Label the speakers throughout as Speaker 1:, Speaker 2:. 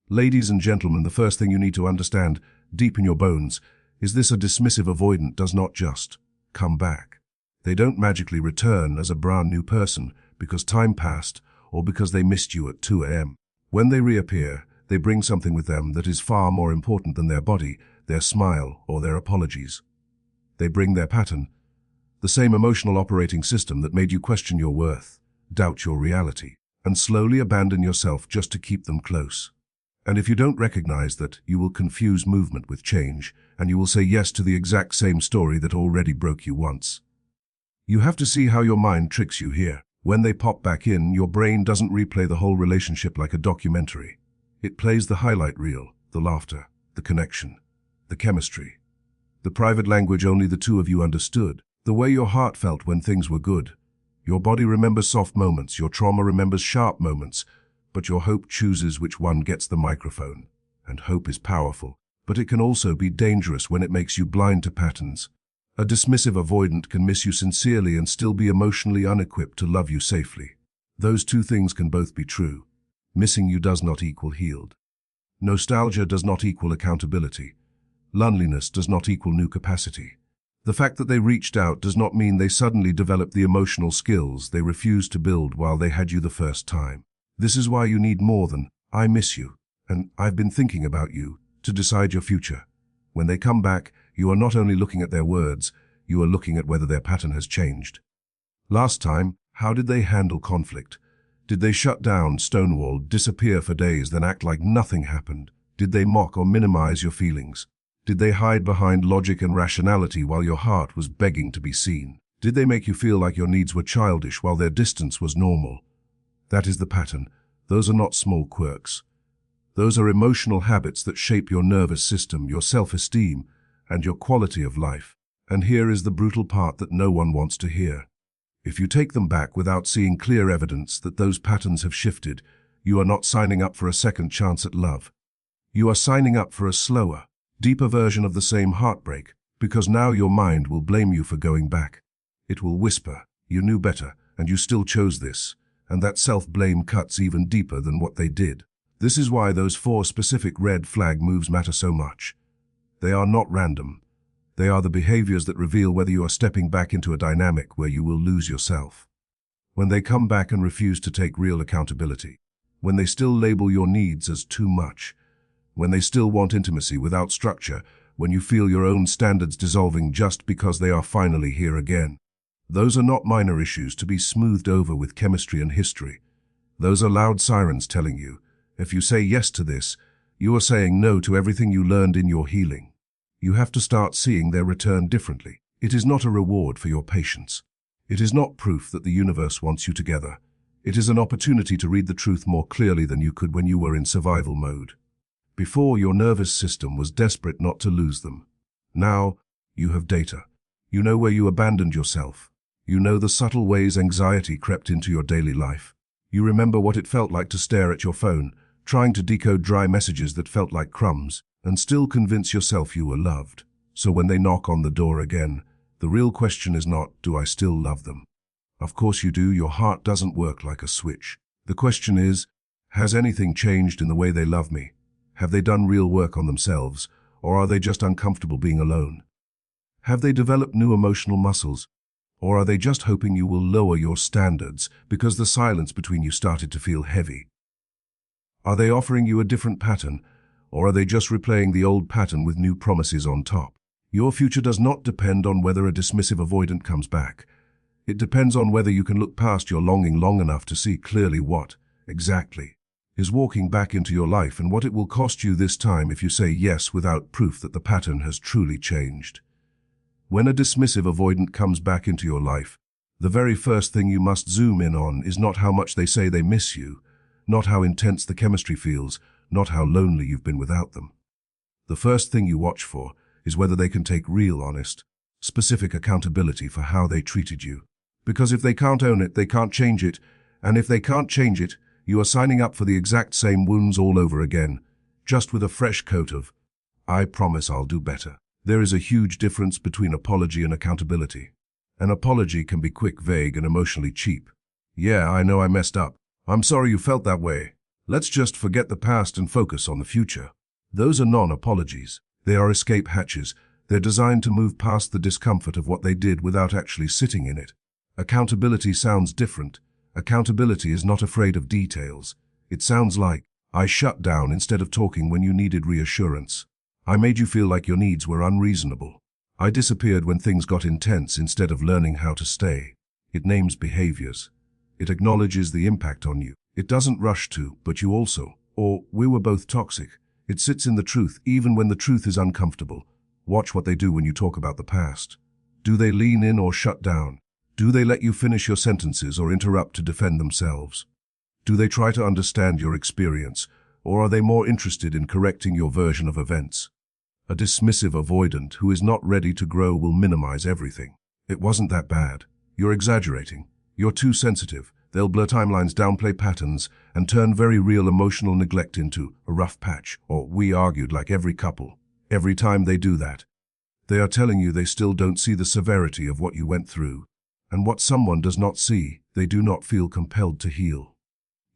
Speaker 1: Ladies and gentlemen, the first thing you need to understand, deep in your bones, is this: a dismissive avoidant does not just come back. They don't magically return as a brand new person because time passed or because they missed you at 2 a.m. When they reappear, they bring something with them that is far more important than their body, their smile, or their apologies. They bring their pattern, the same emotional operating system that made you question your worth, doubt your reality, and slowly abandon yourself just to keep them close. And if you don't recognize that, you will confuse movement with change, and you will say yes to the exact same story that already broke you once. You have to see how your mind tricks you here. When they pop back in, your brain doesn't replay the whole relationship like a documentary. It plays the highlight reel, the laughter, the connection, the chemistry, the private language only the two of you understood, the way your heart felt when things were good. Your body remembers soft moments, your trauma remembers sharp moments, but your hope chooses which one gets the microphone. And hope is powerful, but it can also be dangerous when it makes you blind to patterns. A dismissive avoidant can miss you sincerely and still be emotionally unequipped to love you safely. Those two things can both be true. Missing you does not equal healed. Nostalgia does not equal accountability. Loneliness does not equal new capacity. The fact that they reached out does not mean they suddenly developed the emotional skills they refused to build while they had you the first time. This is why you need more than "I miss you" and "I've been thinking about you" to decide your future. When they come back, you are not only looking at their words, you are looking at whether their pattern has changed. Last time, how did they handle conflict? Did they shut down, stonewall, disappear for days, then act like nothing happened? Did they mock or minimize your feelings? Did they hide behind logic and rationality while your heart was begging to be seen? Did they make you feel like your needs were childish while their distance was normal? That is the pattern. Those are not small quirks. Those are emotional habits that shape your nervous system, your self-esteem, and your quality of life. And here is the brutal part that no one wants to hear. If you take them back without seeing clear evidence that those patterns have shifted, you are not signing up for a second chance at love. You are signing up for a slower, deeper version of the same heartbreak, because now your mind will blame you for going back. It will whisper, "You knew better, and you still chose this." And that self-blame cuts even deeper than what they did. This is why those 4 specific red flag moves matter so much. They are not random. They are the behaviors that reveal whether you are stepping back into a dynamic where you will lose yourself. When they come back and refuse to take real accountability. When they still label your needs as too much. When they still want intimacy without structure. When you feel your own standards dissolving just because they are finally here again. Those are not minor issues to be smoothed over with chemistry and history. Those are loud sirens telling you, if you say yes to this, you are saying no to everything you learned in your healing. You have to start seeing their return differently. It is not a reward for your patience. It is not proof that the universe wants you together. It is an opportunity to read the truth more clearly than you could when you were in survival mode. Before, your nervous system was desperate not to lose them. Now, you have data. You know where you abandoned yourself. You know the subtle ways anxiety crept into your daily life. You remember what it felt like to stare at your phone, trying to decode dry messages that felt like crumbs, and still convince yourself you were loved. So when they knock on the door again, the real question is not, do I still love them? Of course you do. Your heart doesn't work like a switch. The question is, has anything changed in the way they love me? Have they done real work on themselves, or are they just uncomfortable being alone? Have they developed new emotional muscles? Or are they just hoping you will lower your standards because the silence between you started to feel heavy? Are they offering you a different pattern, or are they just replaying the old pattern with new promises on top? Your future does not depend on whether a dismissive avoidant comes back. It depends on whether you can look past your longing long enough to see clearly what, exactly, is walking back into your life and what it will cost you this time if you say yes without proof that the pattern has truly changed. When a dismissive avoidant comes back into your life, the very first thing you must zoom in on is not how much they say they miss you, not how intense the chemistry feels, not how lonely you've been without them. The first thing you watch for is whether they can take real, honest, specific accountability for how they treated you. Because if they can't own it, they can't change it, and if they can't change it, you are signing up for the exact same wounds all over again, just with a fresh coat of, "I promise I'll do better." There is a huge difference between apology and accountability. An apology can be quick, vague, and emotionally cheap. "Yeah, I know I messed up. I'm sorry you felt that way." Let's just forget the past and focus on the future. Those are non-apologies. They are escape hatches. They're designed to move past the discomfort of what they did without actually sitting in it. Accountability sounds different. Accountability is not afraid of details. It sounds like, I shut down instead of talking when you needed reassurance. I made you feel like your needs were unreasonable. I disappeared when things got intense instead of learning how to stay. It names behaviors. It acknowledges the impact on you. It doesn't rush to, but you also, or we were both toxic. It sits in the truth even when the truth is uncomfortable. Watch what they do when you talk about the past. Do they lean in or shut down? Do they let you finish your sentences or interrupt to defend themselves? Do they try to understand your experience, or are they more interested in correcting your version of events? A dismissive avoidant who is not ready to grow will minimize everything. It wasn't that bad. You're exaggerating. You're too sensitive. They'll blur timelines, downplay patterns, and turn very real emotional neglect into a rough patch, or we argued like every couple. Every time they do that, they are telling you they still don't see the severity of what you went through. And what someone does not see, they do not feel compelled to heal.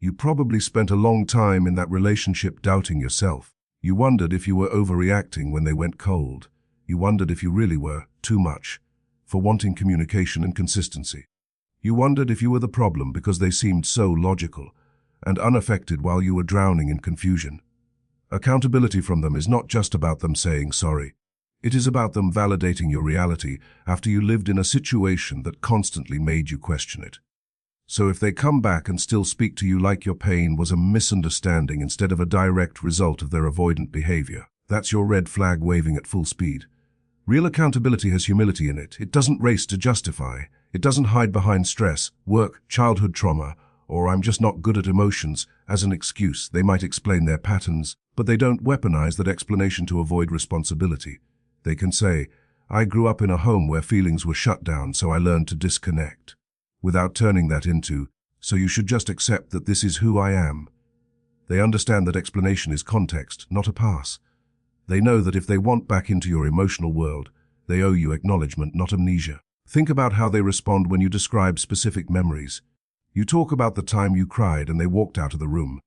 Speaker 1: You probably spent a long time in that relationship doubting yourself. You wondered if you were overreacting when they went cold. You wondered if you really were too much for wanting communication and consistency. You wondered if you were the problem because they seemed so logical and unaffected while you were drowning in confusion. Accountability from them is not just about them saying sorry. It is about them validating your reality after you lived in a situation that constantly made you question it. So if they come back and still speak to you like your pain was a misunderstanding instead of a direct result of their avoidant behavior, that's your red flag waving at full speed. Real accountability has humility in it. It doesn't race to justify. It doesn't hide behind stress, work, childhood trauma, or I'm just not good at emotions as an excuse. They might explain their patterns, but they don't weaponize that explanation to avoid responsibility. They can say, I grew up in a home where feelings were shut down, so I learned to disconnect, without turning that into, so you should just accept that this is who I am. They understand that explanation is context, not a pass. They know that if they want back into your emotional world, they owe you acknowledgement, not amnesia. Think about how they respond when you describe specific memories. You talk about the time you cried and they walked out of the room.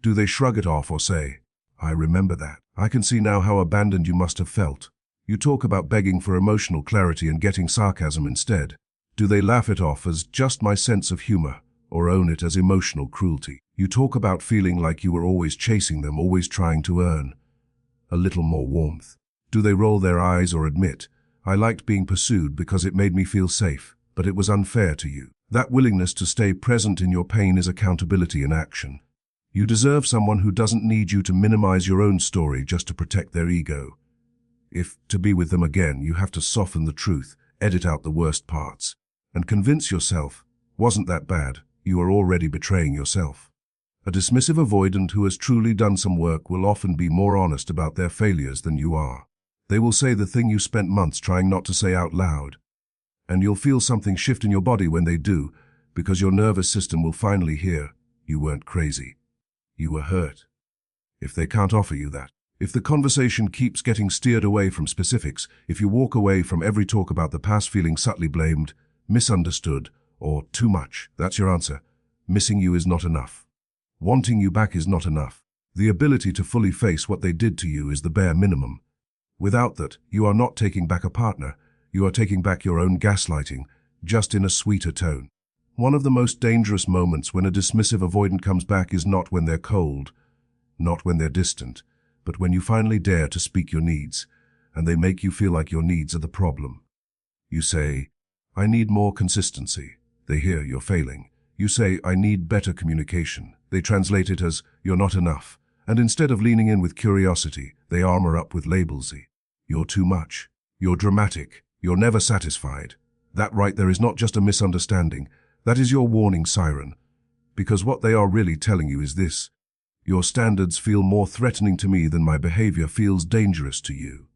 Speaker 1: Do they shrug it off or say, I remember that. I can see now how abandoned you must have felt. You talk about begging for emotional clarity and getting sarcasm instead. Do they laugh it off as just my sense of humor, or own it as emotional cruelty? You talk about feeling like you were always chasing them, always trying to earn a little more warmth. Do they roll their eyes or admit, I liked being pursued because it made me feel safe, but it was unfair to you? That willingness to stay present in your pain is accountability in action. You deserve someone who doesn't need you to minimize your own story just to protect their ego. If to be with them again, you have to soften the truth, edit out the worst parts, and convince yourself, wasn't that bad, you are already betraying yourself. A dismissive avoidant who has truly done some work will often be more honest about their failures than you are. They will say the thing you spent months trying not to say out loud. And you'll feel something shift in your body when they do, because your nervous system will finally hear, you weren't crazy. You were hurt. If they can't offer you that, if the conversation keeps getting steered away from specifics, if you walk away from every talk about the past feeling subtly blamed, misunderstood, or too much, that's your answer. Missing you is not enough. Wanting you back is not enough. The ability to fully face what they did to you is the bare minimum. Without that, you are not taking back a partner. You are taking back your own gaslighting, just in a sweeter tone. One of the most dangerous moments when a dismissive avoidant comes back is not when they're cold, not when they're distant, but when you finally dare to speak your needs, and they make you feel like your needs are the problem. You say, I need more consistency. They hear you're failing. You say, I need better communication. They translate it as, you're not enough. And instead of leaning in with curiosity, they armor up with labels. You're too much. You're dramatic. You're never satisfied. That right there is not just a misunderstanding. That is your warning siren. Because what they are really telling you is this. Your standards feel more threatening to me than my behavior feels dangerous to you.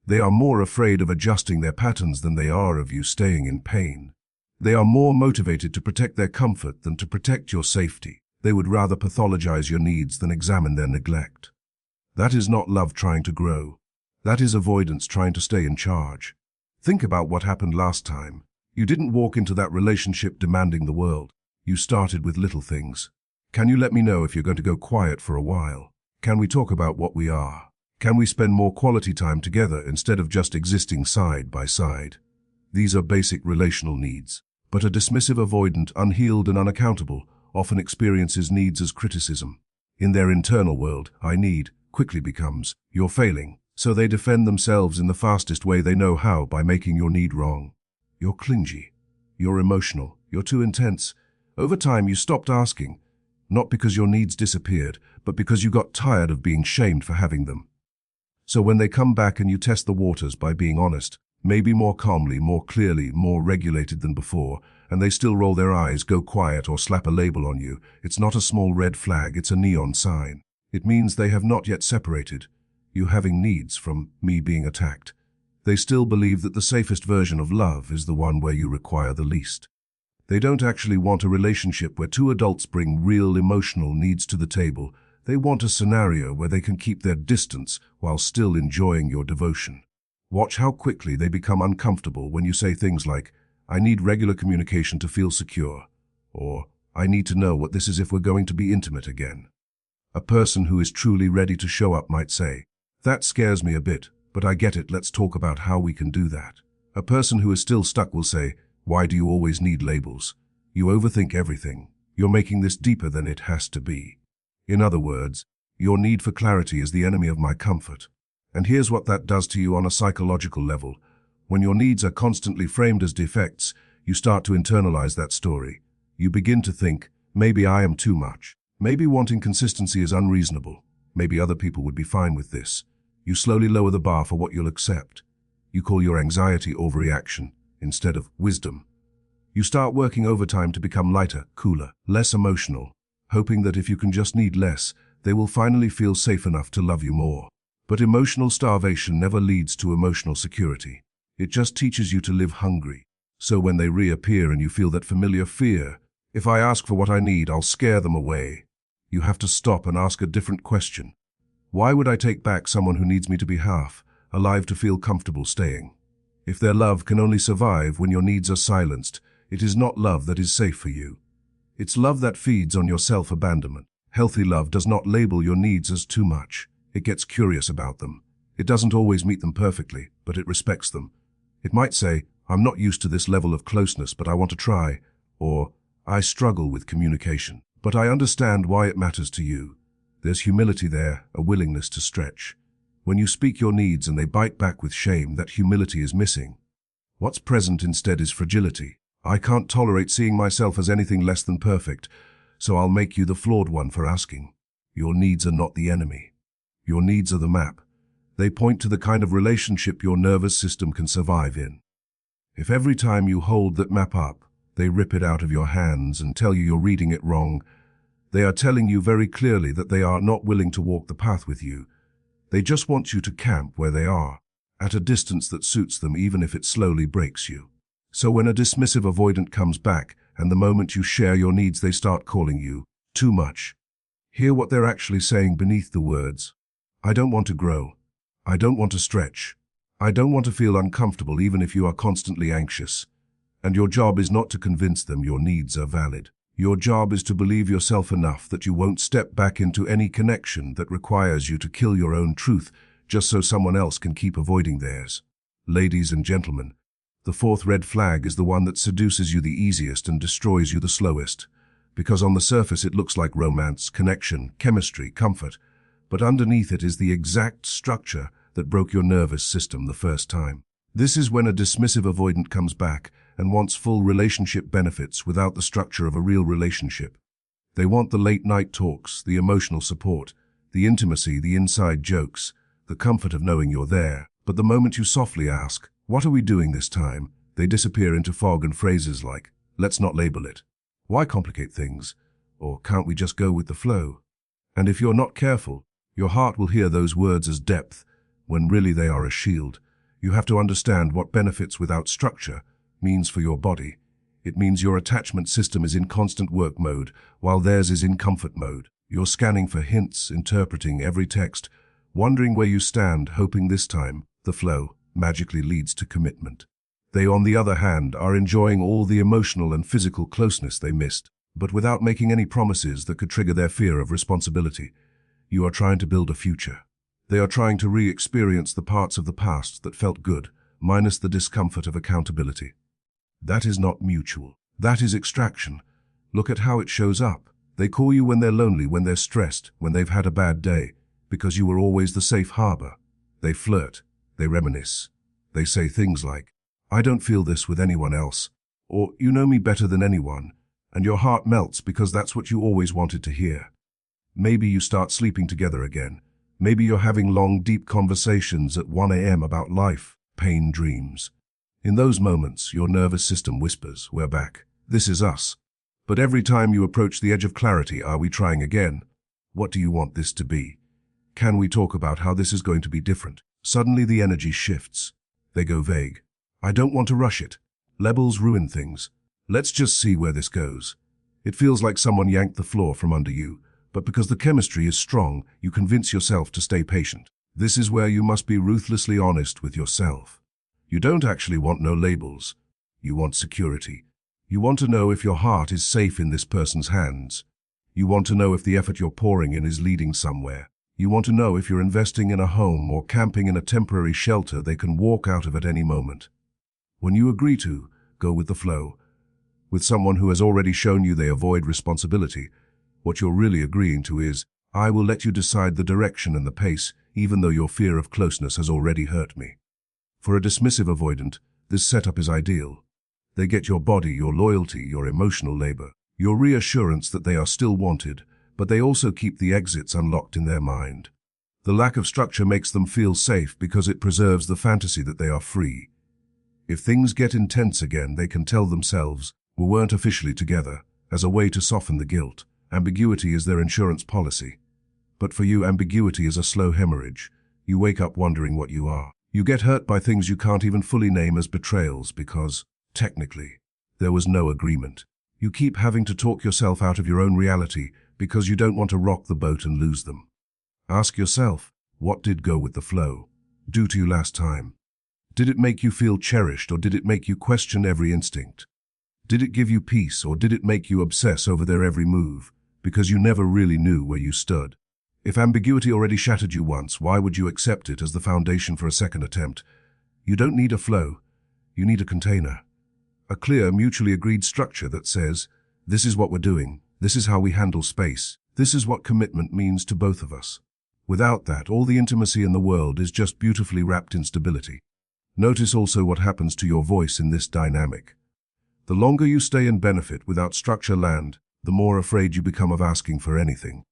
Speaker 1: They are more afraid of adjusting their patterns than they are of you staying in pain. They are more motivated to protect their comfort than to protect your safety. They would rather pathologize your needs than examine their neglect. That is not love trying to grow. That is avoidance trying to stay in charge. Think about what happened last time. You didn't walk into that relationship demanding the world. You started with little things. Can you let me know if you're going to go quiet for a while? Can we talk about what we are? Can we spend more quality time together instead of just existing side by side? These are basic relational needs. But a dismissive avoidant, unhealed and unaccountable, often experiences needs as criticism. In their internal world, I need quickly becomes, you're failing. So they defend themselves in the fastest way they know how by making your need wrong. You're clingy. You're emotional. You're too intense. Over time, you stopped asking, not because your needs disappeared, but because you got tired of being shamed for having them. So when they come back and you test the waters by being honest, maybe more calmly, more clearly, more regulated than before, and they still roll their eyes, go quiet, or slap a label on you, it's not a small red flag, it's a neon sign. It means they have not yet separated you having needs from me being attacked. They still believe that the safest version of love is the one where you require the least. They don't actually want a relationship where two adults bring real emotional needs to the table. They want a scenario where they can keep their distance while still enjoying your devotion. Watch how quickly they become uncomfortable when you say things like, I need regular communication to feel secure, or I need to know what this is if we're going to be intimate again. A person who is truly ready to show up might say, that scares me a bit, but I get it, let's talk about how we can do that. A person who is still stuck will say, why do you always need labels? You overthink everything. You're making this deeper than it has to be. In other words, your need for clarity is the enemy of my comfort. And here's what that does to you on a psychological level. When your needs are constantly framed as defects, you start to internalize that story. You begin to think, maybe I am too much. Maybe wanting consistency is unreasonable. Maybe other people would be fine with this. You slowly lower the bar for what you'll accept. You call your anxiety overreaction instead of wisdom. You start working overtime to become lighter, cooler, less emotional, hoping that if you can just need less, they will finally feel safe enough to love you more. But emotional starvation never leads to emotional security. It just teaches you to live hungry. So when they reappear and you feel that familiar fear, if I ask for what I need, I'll scare them away. You have to stop and ask a different question. Why would I take back someone who needs me to be half, alive to feel comfortable staying? If their love can only survive when your needs are silenced, it is not love that is safe for you. It's love that feeds on your self-abandonment. Healthy love does not label your needs as too much. It gets curious about them. It doesn't always meet them perfectly, but it respects them. It might say, I'm not used to this level of closeness, but I want to try, or I struggle with communication, but I understand why it matters to you. There's humility there, a willingness to stretch. When you speak your needs and they bite back with shame, that humility is missing. What's present instead is fragility. I can't tolerate seeing myself as anything less than perfect, so I'll make you the flawed one for asking. Your needs are not the enemy. Your needs are the map. They point to the kind of relationship your nervous system can survive in. If every time you hold that map up, they rip it out of your hands and tell you you're reading it wrong, they are telling you very clearly that they are not willing to walk the path with you. They just want you to camp where they are, at a distance that suits them even if it slowly breaks you. So when a dismissive avoidant comes back, and the moment you share your needs they start calling you too much, hear what they're actually saying beneath the words. I don't want to grow. I don't want to stretch. I don't want to feel uncomfortable even if you are constantly anxious. And your job is not to convince them your needs are valid. Your job is to believe yourself enough that you won't step back into any connection that requires you to kill your own truth just so someone else can keep avoiding theirs. Ladies and gentlemen, the fourth red flag is the one that seduces you the easiest and destroys you the slowest. Because on the surface it looks like romance, connection, chemistry, comfort, but underneath it is the exact structure that broke your nervous system the first time. This is when a dismissive avoidant comes back and wants full relationship benefits without the structure of a real relationship. They want the late-night talks, the emotional support, the intimacy, the inside jokes, the comfort of knowing you're there. But the moment you softly ask, what are we doing this time? They disappear into fog and phrases like, let's not label it. Why complicate things? Or can't we just go with the flow? And if you're not careful, your heart will hear those words as depth, when really they are a shield. You have to understand what benefits without structure means for your body. It means your attachment system is in constant work mode, while theirs is in comfort mode. You're scanning for hints, interpreting every text, wondering where you stand, hoping this time, the flow, magically leads to commitment. They, on the other hand, are enjoying all the emotional and physical closeness they missed. but without making any promises that could trigger their fear of responsibility. You are trying to build a future. They are trying to re-experience the parts of the past that felt good, minus the discomfort of accountability. That is not mutual. That is extraction. Look at how it shows up. They call you when they're lonely, when they're stressed, when they've had a bad day, because you were always the safe harbor. They flirt. They reminisce. They say things like, "I don't feel this with anyone else," or "You know me better than anyone," and your heart melts because that's what you always wanted to hear. Maybe you start sleeping together again. Maybe you're having long, deep conversations at 1 a.m. about life, pain, dreams. In those moments, your nervous system whispers, "We're back. This is us." But every time you approach the edge of clarity, are we trying again? What do you want this to be? Can we talk about how this is going to be different? Suddenly the energy shifts. They go vague. "I don't want to rush it. Labels ruin things. Let's just see where this goes." It feels like someone yanked the floor from under you, but because the chemistry is strong, you convince yourself to stay patient. This is where you must be ruthlessly honest with yourself. You don't actually want no labels. You want security. You want to know if your heart is safe in this person's hands. You want to know if the effort you're pouring in is leading somewhere. You want to know if you're investing in a home or camping in a temporary shelter they can walk out of at any moment. When you agree to go with the flow, with someone who has already shown you they avoid responsibility, what you're really agreeing to is, "I will let you decide the direction and the pace, even though your fear of closeness has already hurt me." For a dismissive avoidant, this setup is ideal. They get your body, your loyalty, your emotional labor, your reassurance that they are still wanted, but they also keep the exits unlocked in their mind. The lack of structure makes them feel safe because it preserves the fantasy that they are free. If things get intense again, they can tell themselves, "We weren't officially together," as a way to soften the guilt. Ambiguity is their insurance policy. But for you, ambiguity is a slow hemorrhage. You wake up wondering what you are. You get hurt by things you can't even fully name as betrayals because, technically, there was no agreement. You keep having to talk yourself out of your own reality because you don't want to rock the boat and lose them. Ask yourself, what did go with the flow do to you last time? Did it make you feel cherished, or did it make you question every instinct? Did it give you peace, or did it make you obsess over their every move, because you never really knew where you stood? If ambiguity already shattered you once, why would you accept it as the foundation for a second attempt? You don't need a flow. You need a container. A clear, mutually agreed structure that says, "This is what we're doing. This is how we handle space. This is what commitment means to both of us." Without that, all the intimacy in the world is just beautifully wrapped in stability. Notice also what happens to your voice in this dynamic. The longer you stay in benefit without structure land, the more afraid you become of asking for anything.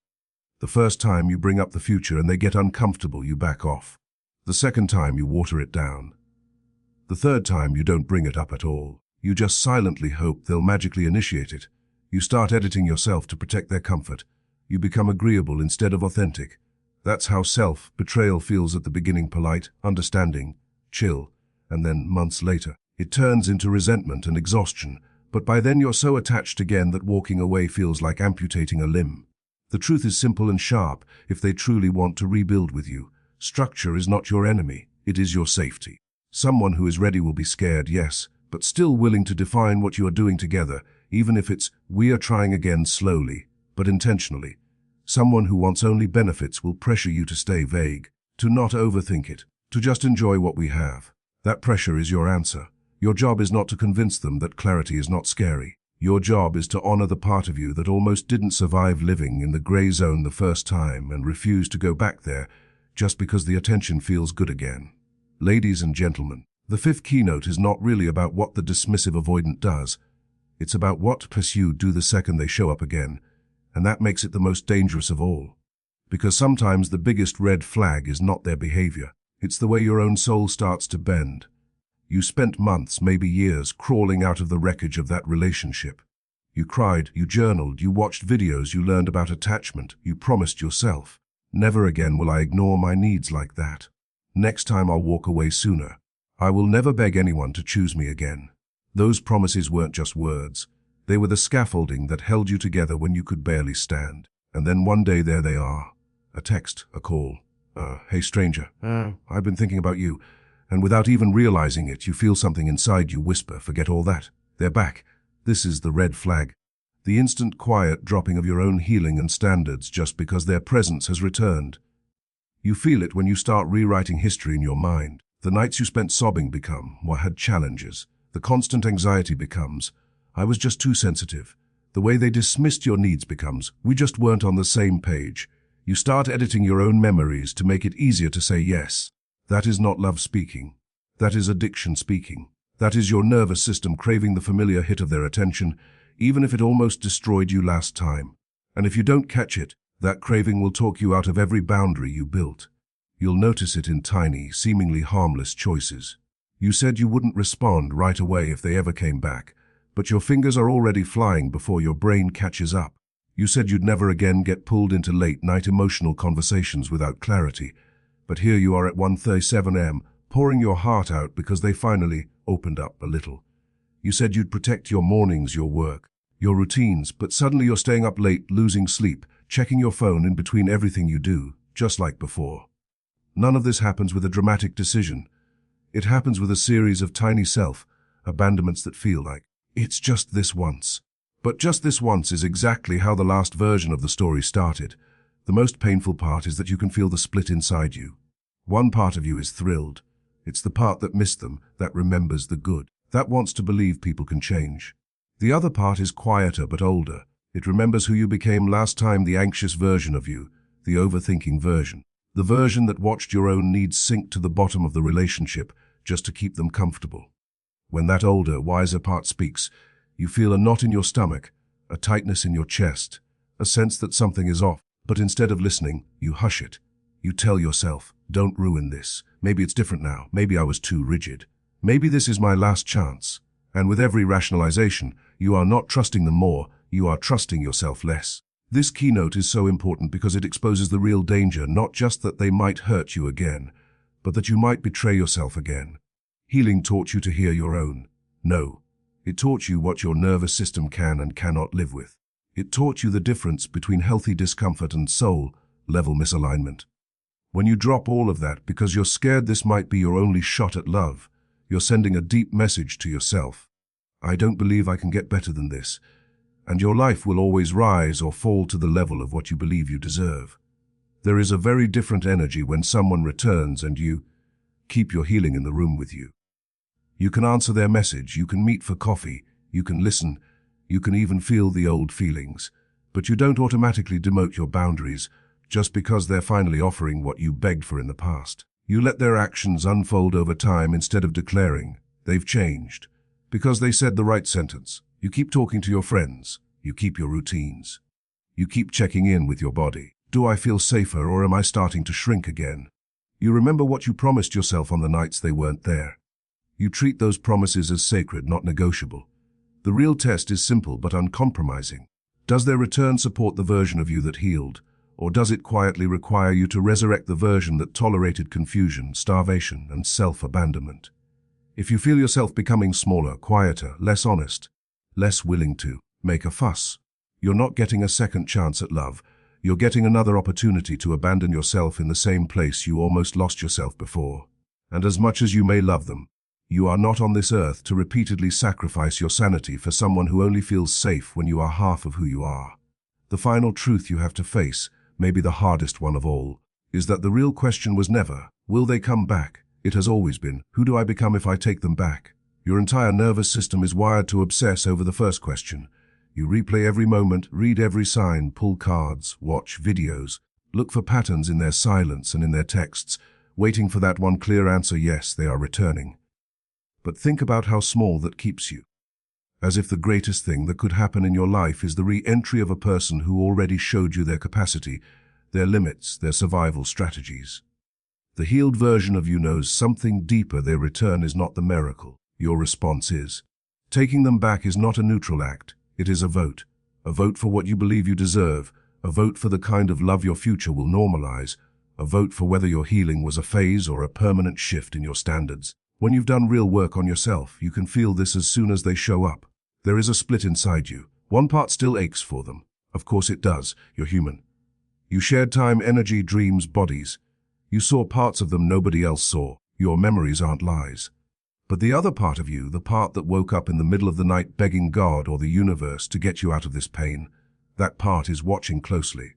Speaker 1: The first time you bring up the future and they get uncomfortable, you back off. The second time you water it down. The third time you don't bring it up at all. You just silently hope they'll magically initiate it. You start editing yourself to protect their comfort. You become agreeable instead of authentic. That's how self-betrayal feels at the beginning: polite, understanding, chill, and then months later, it turns into resentment and exhaustion. But by then you're so attached again that walking away feels like amputating a limb. The truth is simple and sharp. If they truly want to rebuild with you, structure is not your enemy, it is your safety. Someone who is ready will be scared, yes, but still willing to define what you are doing together, even if it's, "We are trying again," slowly, but intentionally. Someone who wants only benefits will pressure you to stay vague, to not overthink it, to just enjoy what we have. That pressure is your answer. Your job is not to convince them that clarity is not scary. Your job is to honor the part of you that almost didn't survive living in the gray zone the first time and refuse to go back there just because the attention feels good again. Ladies and gentlemen, the fifth keynote is not really about what the dismissive avoidant does. It's about what you do the second they show up again, and that makes it the most dangerous of all. Because sometimes the biggest red flag is not their behavior. It's the way your own soul starts to bend. You spent months, maybe years, crawling out of the wreckage of that relationship. You cried, you journaled, you watched videos, you learned about attachment, you promised yourself, "Never again will I ignore my needs like that. Next time I'll walk away sooner. I will never beg anyone to choose me again." Those promises weren't just words. They were the scaffolding that held you together when you could barely stand. And then one day there they are. A text, a call. "Hey stranger, I've been thinking about you." And without even realizing it, you feel something inside you whisper, "Forget all that. They're back." This is the red flag. The instant quiet dropping of your own healing and standards just because their presence has returned. You feel it when you start rewriting history in your mind. The nights you spent sobbing become, what had challenges. The constant anxiety becomes, I was just too sensitive. The way they dismissed your needs becomes, we just weren't on the same page. You start editing your own memories to make it easier to say yes. That is not love speaking. That is addiction speaking. That is your nervous system craving the familiar hit of their attention, even if it almost destroyed you last time. And if you don't catch it, that craving will talk you out of every boundary you built. You'll notice it in tiny, seemingly harmless choices. You said you wouldn't respond right away if they ever came back, but your fingers are already flying before your brain catches up. You said you'd never again get pulled into late-night emotional conversations without clarity, but here you are at 1:37 a.m., pouring your heart out because they finally opened up a little. You said you'd protect your mornings, your work, your routines, but suddenly you're staying up late, losing sleep, checking your phone in between everything you do, just like before. None of this happens with a dramatic decision. It happens with a series of tiny self-abandonments that feel like, it's just this once. But just this once is exactly how the last version of the story started. The most painful part is that you can feel the split inside you. One part of you is thrilled. It's the part that missed them, that remembers the good, that wants to believe people can change. The other part is quieter but older. It remembers who you became last time, the anxious version of you, the overthinking version, the version that watched your own needs sink to the bottom of the relationship just to keep them comfortable. When that older, wiser part speaks, you feel a knot in your stomach, a tightness in your chest, a sense that something is off. But instead of listening, you hush it. You tell yourself, don't ruin this. Maybe it's different now. Maybe I was too rigid. Maybe this is my last chance. And with every rationalization, you are not trusting them more, you are trusting yourself less. This keynote is so important because it exposes the real danger, not just that they might hurt you again, but that you might betray yourself again. Healing taught you to hear your own no. It taught you what your nervous system can and cannot live with. It taught you the difference between healthy discomfort and soul-level misalignment. When you drop all of that because you're scared this might be your only shot at love, you're sending a deep message to yourself. I don't believe I can get better than this. And your life will always rise or fall to the level of what you believe you deserve. There is a very different energy when someone returns and you keep your healing in the room with you. You can answer their message, you can meet for coffee, you can listen, you can even feel the old feelings, but you don't automatically demote your boundaries just because they're finally offering what you begged for in the past. You let their actions unfold over time instead of declaring they've changed because they said the right sentence. You keep talking to your friends, you keep your routines, you keep checking in with your body. Do I feel safer or am I starting to shrink again? You remember what you promised yourself on the nights they weren't there. You treat those promises as sacred, not negotiable. The real test is simple but uncompromising. Does their return support the version of you that healed, or does it quietly require you to resurrect the version that tolerated confusion, starvation, and self-abandonment? If you feel yourself becoming smaller, quieter, less honest, less willing to make a fuss, you're not getting a second chance at love. You're getting another opportunity to abandon yourself in the same place you almost lost yourself before. And as much as you may love them, you are not on this earth to repeatedly sacrifice your sanity for someone who only feels safe when you are half of who you are. The final truth you have to face, maybe the hardest one of all, is that the real question was never, will they come back? It has always been, who do I become if I take them back? Your entire nervous system is wired to obsess over the first question. You replay every moment, read every sign, pull cards, watch videos, look for patterns in their silence and in their texts, waiting for that one clear answer, yes, they are returning. But think about how small that keeps you. As if the greatest thing that could happen in your life is the re-entry of a person who already showed you their capacity, their limits, their survival strategies. The healed version of you knows something deeper. Their return is not the miracle. Your response is. Taking them back is not a neutral act. It is a vote for what you believe you deserve, a vote for the kind of love your future will normalize, a vote for whether your healing was a phase or a permanent shift in your standards. When you've done real work on yourself, you can feel this as soon as they show up. There is a split inside you. One part still aches for them. Of course it does. You're human. You shared time, energy, dreams, bodies. You saw parts of them nobody else saw. Your memories aren't lies. But the other part of you, the part that woke up in the middle of the night begging God or the universe to get you out of this pain, that part is watching closely.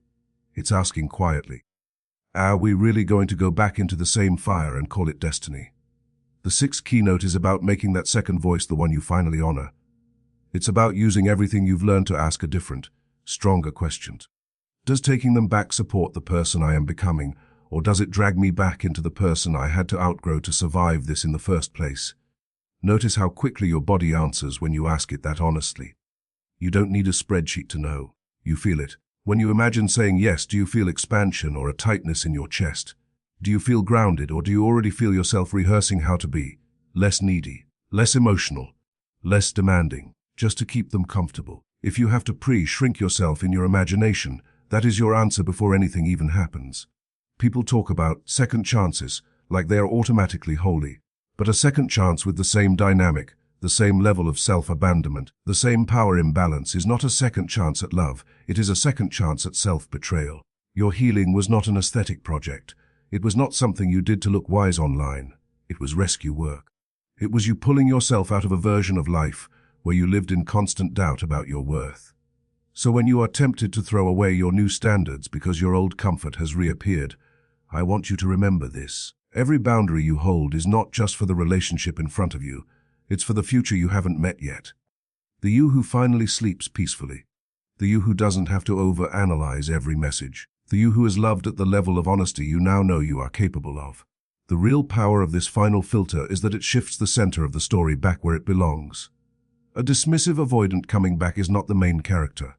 Speaker 1: It's asking quietly, are we really going to go back into the same fire and call it destiny? The sixth keynote is about making that second voice the one you finally honor. It's about using everything you've learned to ask a different, stronger question. Does taking them back support the person I am becoming, or does it drag me back into the person I had to outgrow to survive this in the first place? Notice how quickly your body answers when you ask it that honestly. You don't need a spreadsheet to know. You feel it. When you imagine saying yes, do you feel expansion or a tightness in your chest? Do you feel grounded, or do you already feel yourself rehearsing how to be less needy, less emotional, less demanding, just to keep them comfortable? If you have to pre-shrink yourself in your imagination, that is your answer before anything even happens. People talk about second chances like they are automatically holy. But a second chance with the same dynamic, the same level of self-abandonment, the same power imbalance is not a second chance at love, it is a second chance at self-betrayal. Your healing was not an aesthetic project. It was not something you did to look wise online. It was rescue work. It was you pulling yourself out of a version of life where you lived in constant doubt about your worth. So when you are tempted to throw away your new standards because your old comfort has reappeared, I want you to remember this. Every boundary you hold is not just for the relationship in front of you, it's for the future you haven't met yet. The you who finally sleeps peacefully. The you who doesn't have to overanalyze every message. The you who is loved at the level of honesty you now know you are capable of. The real power of this final filter is that it shifts the center of the story back where it belongs. A dismissive avoidant coming back is not the main character.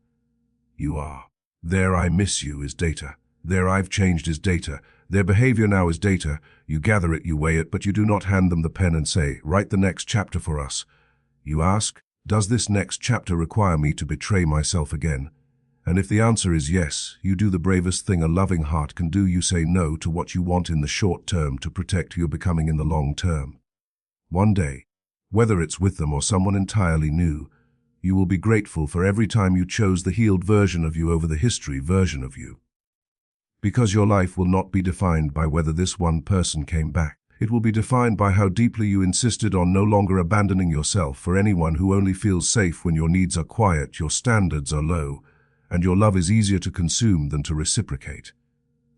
Speaker 1: You are. Their I miss you is data. Their I've changed is data. Their behavior now is data. You gather it, you weigh it, but you do not hand them the pen and say, write the next chapter for us. You ask, does this next chapter require me to betray myself again? And if the answer is yes, you do the bravest thing a loving heart can do. You say no to what you want in the short term to protect your becoming in the long term. One day, whether it's with them or someone entirely new, you will be grateful for every time you chose the healed version of you over the history version of you. Because your life will not be defined by whether this one person came back. It will be defined by how deeply you insisted on no longer abandoning yourself for anyone who only feels safe when your needs are quiet, your standards are low, and your love is easier to consume than to reciprocate.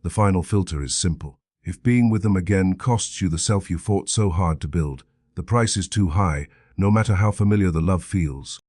Speaker 1: The final filter is simple. If being with them again costs you the self you fought so hard to build, the price is too high, no matter how familiar the love feels.